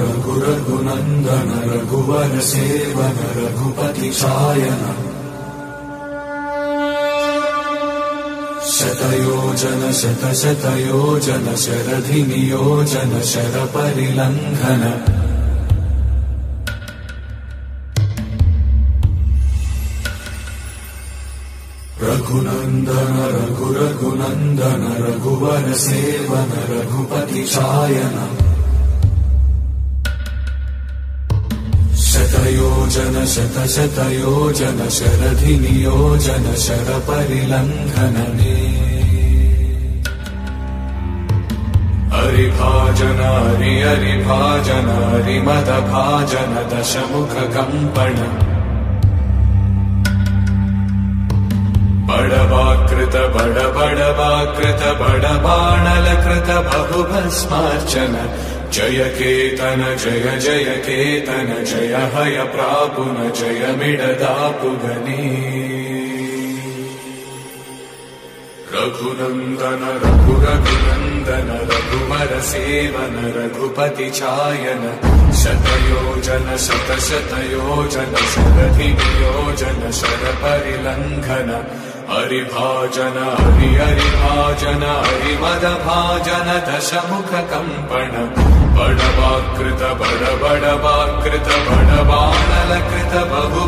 रघुरघुनन्दन रघुवर सेवन रघुपति चायन शतयोजन शतशतयोजन शरधि नियोजन शरपरिलङ्घन रघुनन्दन रघुरघुनन्दन रघुवर सेवन रघुपति चायन शतयोजन शतशतयोजन शरधि नियोजन शरपरिलङ्घन हरिभाजन हरिभाजन हरिमदभाजन दशमुख कम्पण बड़वाकृत बड़वाकृत बड़बाणलकृत बहुभस्मार्चन जय केतन जय जय केतन जय हय प्रापुन जय मिडदापुगनी रघुनन्दन रघुरघुनन्दन रघुवर सेवन रघुपति चायन शतयोजन शतशतयोजन शरधि नियोजन शरपरिलङ्घन हरिभाजन हरिभाजन हरिमदभाजन दशमुख कम्पण बड़वाकृत बड़वाकृत बड़बाणलकृत बहु